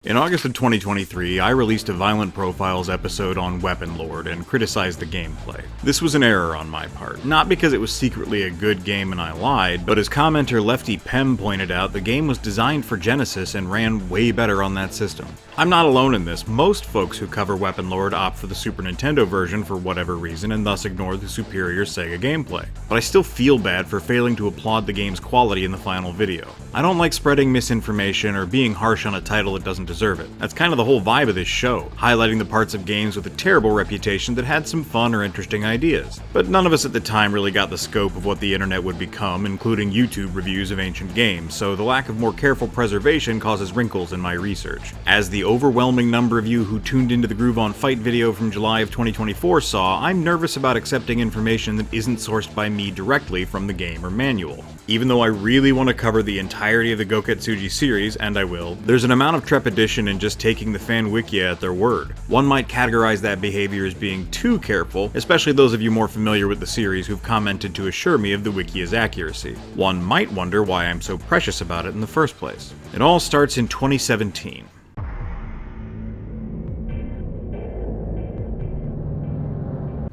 In August of 2023, I released a Violent Profiles episode on Weaponlord and criticized the gameplay. This was an error on my part, not because it was secretly a good game and I lied, but as commenter Lefty Pem pointed out, the game was designed for Genesis and ran way better on that system. I'm not alone in this. Most folks who cover Weaponlord opt for the Super Nintendo version for whatever reason and thus ignore the superior SEGA gameplay. But I still feel bad for failing to applaud the game's quality in the final video. I don't like spreading misinformation or being harsh on a title that doesn't deserve it. That's kind of the whole vibe of this show, highlighting the parts of games with a terrible reputation that had some fun or interesting ideas. But none of us at the time really got the scope of what the internet would become, including YouTube reviews of ancient games, so the lack of more careful preservation causes wrinkles in my research. As the overwhelming number of you who tuned into the Groove on Fight video from July of 2024 saw, I'm nervous about accepting information that isn't sourced by me directly from the game or manual. Even though I really want to cover the entirety of the Goketsuji series, and I will, there's an amount of trepidation in just taking the fan wikia at their word. One might categorize that behavior as being too careful, especially those of you more familiar with the series who've commented to assure me of the wikia's accuracy. One might wonder why I'm so precious about it in the first place. It all starts in 2017.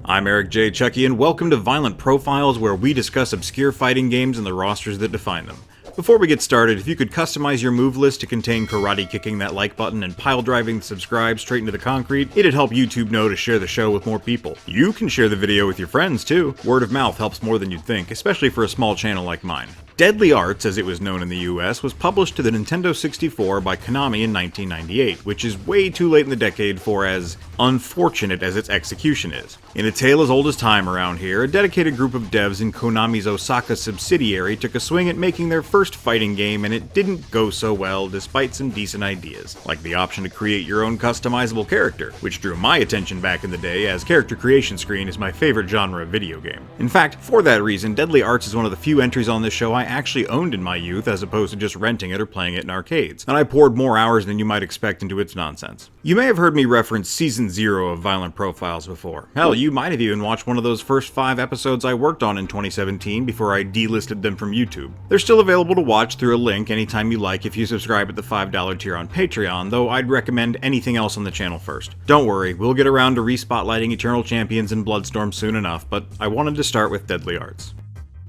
I'm Eric J. Chucky, and welcome to Violent Profiles, where we discuss obscure fighting games and the rosters that define them. Before we get started, if you could customize your move list to contain karate kicking that like button and pile driving the subscribe straight into the concrete, it'd help YouTube know to share the show with more people. You can share the video with your friends too. Word of mouth helps more than you'd think, especially for a small channel like mine. Deadly Arts, as it was known in the US, was published to the Nintendo 64 by Konami in 1998, which is way too late in the decade for as unfortunate as its execution is. In a tale as old as time around here, a dedicated group of devs in Konami's Osaka subsidiary took a swing at making their first fighting game, and it didn't go so well despite some decent ideas, like the option to create your own customizable character, which drew my attention back in the day, as character creation screen is my favorite genre of video game. In fact, for that reason, Deadly Arts is one of the few entries on this show I actually owned in my youth, as opposed to just renting it or playing it in arcades, and I poured more hours than you might expect into its nonsense. You may have heard me reference Season 0 of Violent Profiles before. Hell, you might have even watched one of those first 5 episodes I worked on in 2017 before I delisted them from YouTube. They're still available to watch through a link anytime you like if you subscribe at the $5 tier on Patreon, though I'd recommend anything else on the channel first. Don't worry, we'll get around to re-spotlighting Eternal Champions and Bloodstorm soon enough, but I wanted to start with Deadly Arts.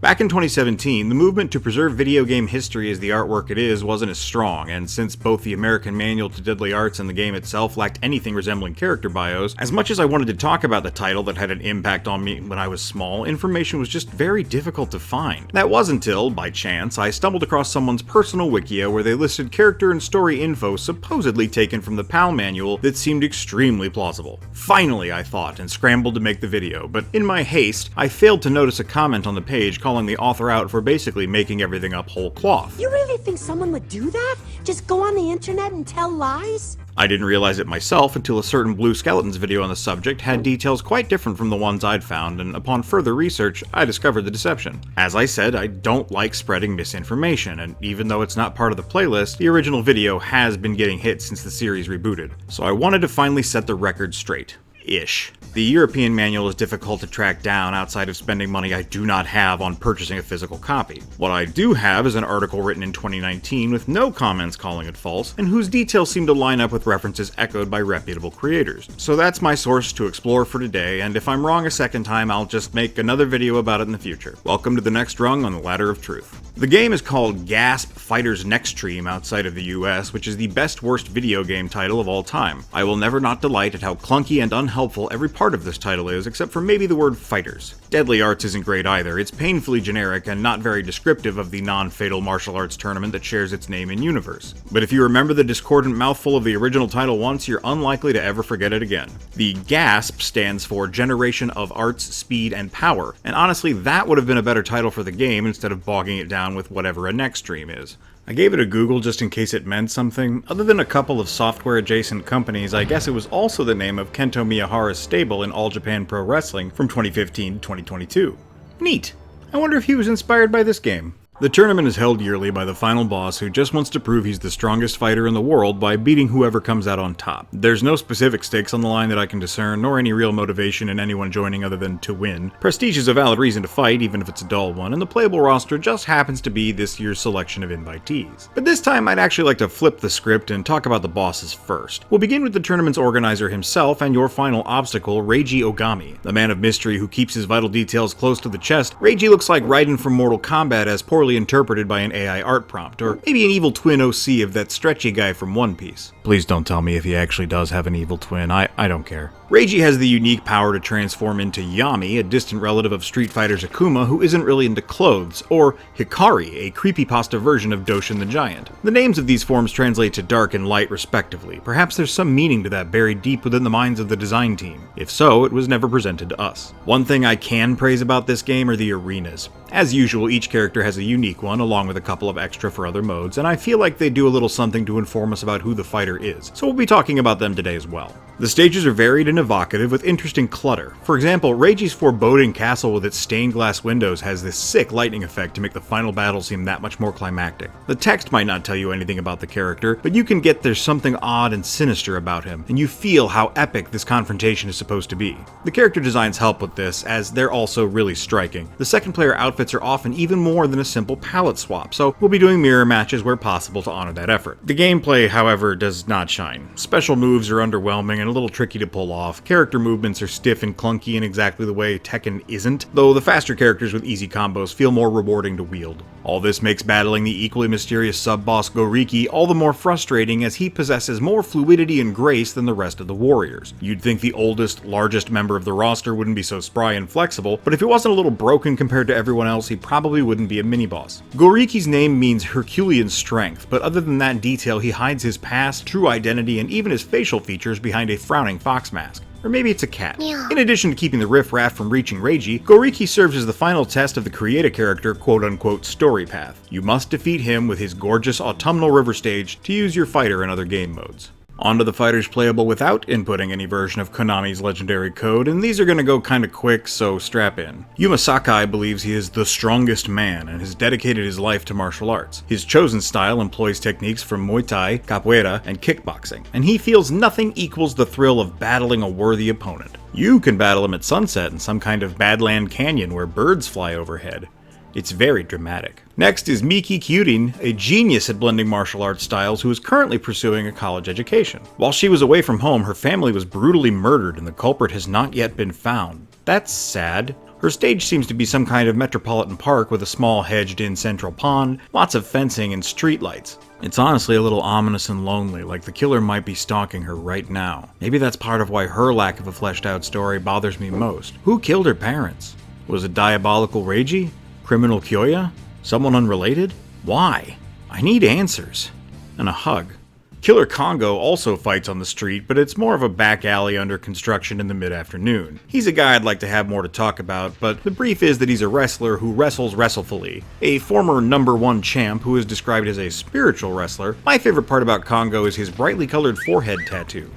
Back in 2017, the movement to preserve video game history as the artwork it is wasn't as strong, and since both the American manual to Deadly Arts and the game itself lacked anything resembling character bios, as much as I wanted to talk about the title that had an impact on me when I was small, information was just very difficult to find. That was until, by chance, I stumbled across someone's personal wikia where they listed character and story info supposedly taken from the PAL manual that seemed extremely plausible. Finally, I thought, and scrambled to make the video, but in my haste, I failed to notice a comment on the page calling the author out for basically making everything up whole cloth. You really think someone would do that? Just go on the internet and tell lies? I didn't realize it myself until a certain Blue Skeletons video on the subject had details quite different from the ones I'd found, and upon further research, I discovered the deception. As I said, I don't like spreading misinformation, and even though it's not part of the playlist, the original video has been getting hits since the series rebooted. So I wanted to finally set the record straight. Ish. The European manual is difficult to track down outside of spending money I do not have on purchasing a physical copy. What I do have is an article written in 2019 with no comments calling it false, and whose details seem to line up with references echoed by reputable creators. So that's my source to explore for today, and if I'm wrong a second time, I'll just make another video about it in the future. Welcome to the next rung on the ladder of truth. The game is called G.A.S.P Fighter's NEXTREAM outside of the US, which is the best worst video game title of all time. I will never not delight at how clunky and unhelpful every part of this title is, except for maybe the word fighters. Deadly Arts isn't great either. It's painfully generic and not very descriptive of the non-fatal martial arts tournament that shares its name in universe. But if you remember the discordant mouthful of the original title once, you're unlikely to ever forget it again. The G.A.S.P stands for Generation of Arts, Speed, and Power, and honestly that would have been a better title for the game instead of bogging it down with whatever a NEXTREAM is. I gave it a Google just in case it meant something. Other than a couple of software-adjacent companies, I guess it was also the name of Kento Miyahara's stable in All Japan Pro Wrestling from 2015 to 2022. Neat! I wonder if he was inspired by this game. The tournament is held yearly by the final boss who just wants to prove he's the strongest fighter in the world by beating whoever comes out on top. There's no specific stakes on the line that I can discern, nor any real motivation in anyone joining other than to win. Prestige is a valid reason to fight, even if it's a dull one, and the playable roster just happens to be this year's selection of invitees. But this time I'd actually like to flip the script and talk about the bosses first. We'll begin with the tournament's organizer himself and your final obstacle, Reiji Ogami. The man of mystery who keeps his vital details close to the chest, Reiji looks like Raiden from Mortal Kombat as poorly interpreted by an AI art prompt, or maybe an evil twin OC of that stretchy guy from One Piece. Please don't tell me if he actually does have an evil twin, I don't care. Reiji has the unique power to transform into Yami, a distant relative of Street Fighter's Akuma who isn't really into clothes, or Hikari, a creepypasta version of Doshin the Giant. The names of these forms translate to dark and light respectively. Perhaps there's some meaning to that buried deep within the minds of the design team. If so, it was never presented to us. One thing I can praise about this game are the arenas. As usual, each character has a unique one, along with a couple of extra for other modes, and I feel like they do a little something to inform us about who the fighter is, so we'll be talking about them today as well. The stages are varied and evocative with interesting clutter. For example, Reiji's foreboding castle with its stained glass windows has this sick lightning effect to make the final battle seem that much more climactic. The text might not tell you anything about the character, but you can get there's something odd and sinister about him, and you feel how epic this confrontation is supposed to be. The character designs help with this, as they're also really striking. The second player outfits are often even more than a simple palette swap, so we'll be doing mirror matches where possible to honor that effort. The gameplay, however, does not shine. Special moves are underwhelming and a little tricky to pull off. Character movements are stiff and clunky in exactly the way Tekken isn't, though the faster characters with easy combos feel more rewarding to wield. All this makes battling the equally mysterious sub-boss Goriki all the more frustrating as he possesses more fluidity and grace than the rest of the warriors. You'd think the oldest, largest member of the roster wouldn't be so spry and flexible, but if he wasn't a little broken compared to everyone else, he probably wouldn't be a mini-boss. Goriki's name means Herculean strength, but other than that detail, he hides his past, true identity, and even his facial features behind a frowning fox mask. Or maybe it's a cat. Yeah. In addition to keeping the riffraff from reaching Reiji, Goriki serves as the final test of the create-a-character quote-unquote story path. You must defeat him with his gorgeous autumnal river stage to use your fighter in other game modes. Onto the fighters playable without inputting any version of Konami's legendary code, and these are gonna go kinda quick, so strap in. Yuma Sakai believes he is the strongest man and has dedicated his life to martial arts. His chosen style employs techniques from Muay Thai, Capoeira, and kickboxing, and he feels nothing equals the thrill of battling a worthy opponent. You can battle him at sunset in some kind of Badland Canyon where birds fly overhead. It's very dramatic. Next is Miki Kyurin, a genius at blending martial arts styles who is currently pursuing a college education. While she was away from home, her family was brutally murdered and the culprit has not yet been found. That's sad. Her stage seems to be some kind of metropolitan park with a small hedged-in central pond, lots of fencing and streetlights. It's honestly a little ominous and lonely, like the killer might be stalking her right now. Maybe that's part of why her lack of a fleshed-out story bothers me most. Who killed her parents? Was it diabolical Reiji? Criminal Kyoya? Someone unrelated? Why? I need answers. And a hug. Killer Congo also fights on the street, but it's more of a back alley under construction in the mid-afternoon. He's a guy I'd like to have more to talk about, but the brief is that he's a wrestler who wrestles wrestlefully. A former #1 champ who is described as a spiritual wrestler. My favorite part about Congo is his brightly colored forehead tattoo.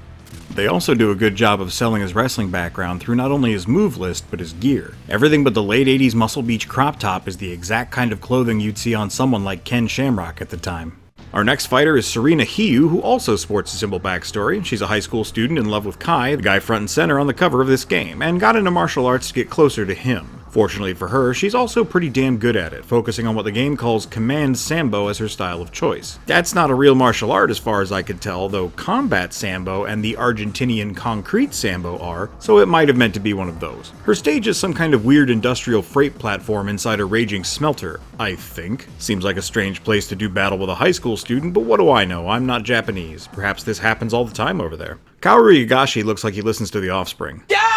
They also do a good job of selling his wrestling background through not only his move list, but his gear. Everything but the late 80s Muscle Beach crop top is the exact kind of clothing you'd see on someone like Ken Shamrock at the time. Our next fighter is Serena Hiyu, who also sports a simple backstory. She's a high school student in love with Kai, the guy front and center on the cover of this game, and got into martial arts to get closer to him. Fortunately for her, she's also pretty damn good at it, focusing on what the game calls Command Sambo as her style of choice. That's not a real martial art as far as I could tell, though Combat Sambo and the Argentinian Concrete Sambo are, so it might have meant to be one of those. Her stage is some kind of weird industrial freight platform inside a raging smelter, I think. Seems like a strange place to do battle with a high school student, but what do I know? I'm not Japanese. Perhaps this happens all the time over there. Kaoru Higashi looks like he listens to The Offspring. Yeah!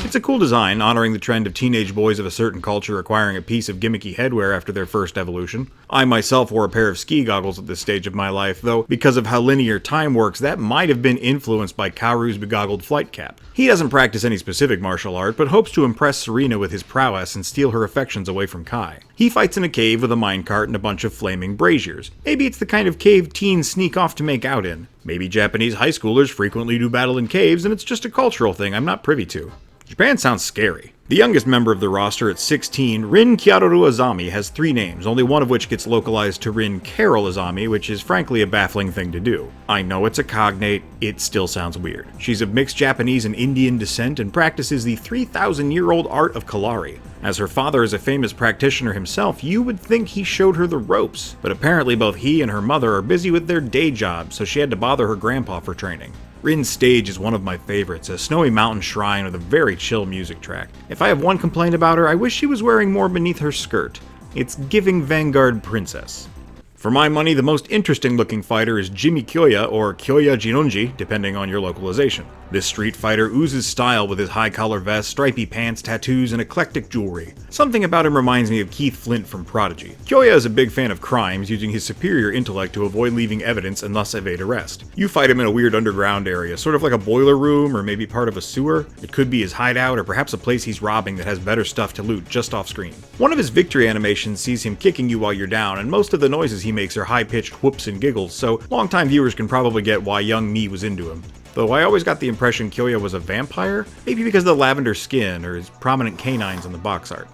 It's a cool design, honoring the trend of teenage boys of a certain culture acquiring a piece of gimmicky headwear after their first evolution. I myself wore a pair of ski goggles at this stage of my life, though because of how linear time works, that might have been influenced by Kaoru's begoggled flight cap. He doesn't practice any specific martial art, but hopes to impress Serena with his prowess and steal her affections away from Kai. He fights in a cave with a minecart and a bunch of flaming braziers. Maybe it's the kind of cave teens sneak off to make out in. Maybe Japanese high schoolers frequently do battle in caves and it's just a cultural thing I'm not privy to. Japan sounds scary. The youngest member of the roster at 16, Rin Kyaroru Azami, has 3 names, only one of which gets localized to Rin Carol Azami, which is frankly a baffling thing to do. I know it's a cognate, it still sounds weird. She's of mixed Japanese and Indian descent and practices the 3,000-year-old art of Kalari. As her father is a famous practitioner himself, you would think he showed her the ropes, but apparently both he and her mother are busy with their day jobs, so she had to bother her grandpa for training. Rin's stage is one of my favorites, a snowy mountain shrine with a very chill music track. If I have one complaint about her, I wish she was wearing more beneath her skirt. It's giving Vanguard Princess. For my money, the most interesting looking fighter is Jimmy Kyoya, or Kyoya Jinonji, depending on your localization. This street fighter oozes style with his high collar vest, stripy pants, tattoos, and eclectic jewelry. Something about him reminds me of Keith Flint from Prodigy. Kyoya is a big fan of crimes, using his superior intellect to avoid leaving evidence and thus evade arrest. You fight him in a weird underground area, sort of like a boiler room or maybe part of a sewer. It could be his hideout or perhaps a place he's robbing that has better stuff to loot just off screen. One of his victory animations sees him kicking you while you're down, and most of the noises he makes are high-pitched whoops and giggles, so longtime viewers can probably get why young me was into him. Though I always got the impression Kyoya was a vampire, maybe because of the lavender skin or his prominent canines on the box art.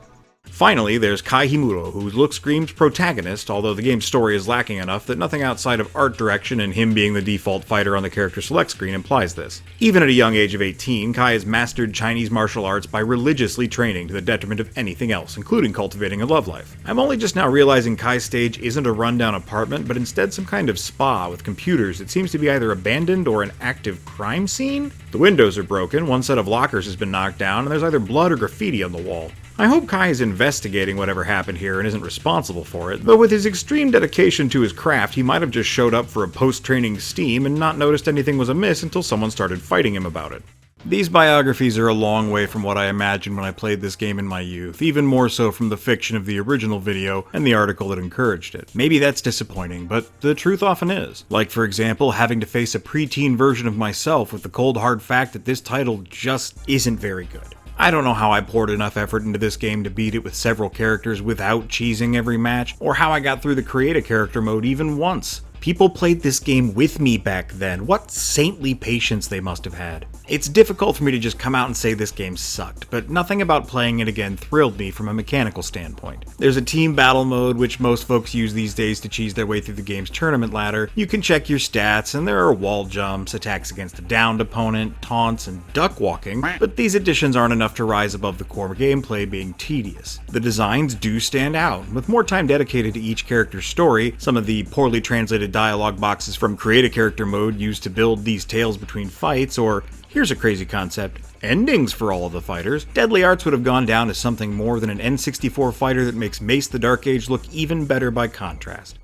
Finally, there's Kai Himuro, whose look screams protagonist, although the game's story is lacking enough that nothing outside of art direction and him being the default fighter on the character select screen implies this. Even at a young age of 18, Kai has mastered Chinese martial arts by religiously training to the detriment of anything else, including cultivating a love life. I'm only just now realizing Kai's stage isn't a rundown apartment, but instead some kind of spa with computers that seems to be either abandoned or an active crime scene? The windows are broken, one set of lockers has been knocked down, and there's either blood or graffiti on the wall. I hope Kai is investigating whatever happened here and isn't responsible for it, though with his extreme dedication to his craft, he might have just showed up for a post-training steam and not noticed anything was amiss until someone started fighting him about it. These biographies are a long way from what I imagined when I played this game in my youth, even more so from the fiction of the original video and the article that encouraged it. Maybe that's disappointing, but the truth often is. Like, for example, having to face a preteen version of myself with the cold hard fact that this title just isn't very good. I don't know how I poured enough effort into this game to beat it with several characters without cheesing every match, or how I got through the create a character mode even once. People played this game with me back then. What saintly patience they must have had. It's difficult for me to just come out and say this game sucked, but nothing about playing it again thrilled me from a mechanical standpoint. There's a team battle mode, which most folks use these days to cheese their way through the game's tournament ladder. You can check your stats, and there are wall jumps, attacks against a downed opponent, taunts, and duck walking, but these additions aren't enough to rise above the core gameplay being tedious. The designs do stand out, with more time dedicated to each character's story. Some of the poorly translated dialogue boxes from Create a Character mode used to build these tales between fights, or here's a crazy concept, endings for all of the fighters. Deadly Arts would have gone down as something more than an N64 fighter that makes Mace the Dark Age look even better by contrast.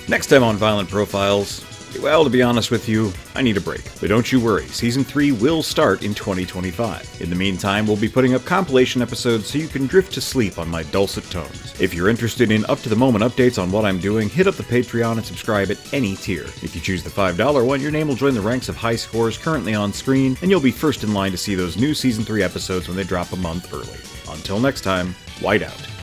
Next time on Violent Profiles, well, to be honest with you, I need a break. But don't you worry, Season 3 will start in 2025. In the meantime, we'll be putting up compilation episodes so you can drift to sleep on my dulcet tones. If you're interested in up-to-the-moment updates on what I'm doing, hit up the Patreon and subscribe at any tier. If you choose the $5 one, your name will join the ranks of high scores currently on screen, and you'll be first in line to see those new Season 3 episodes when they drop a month early. Until next time, white out.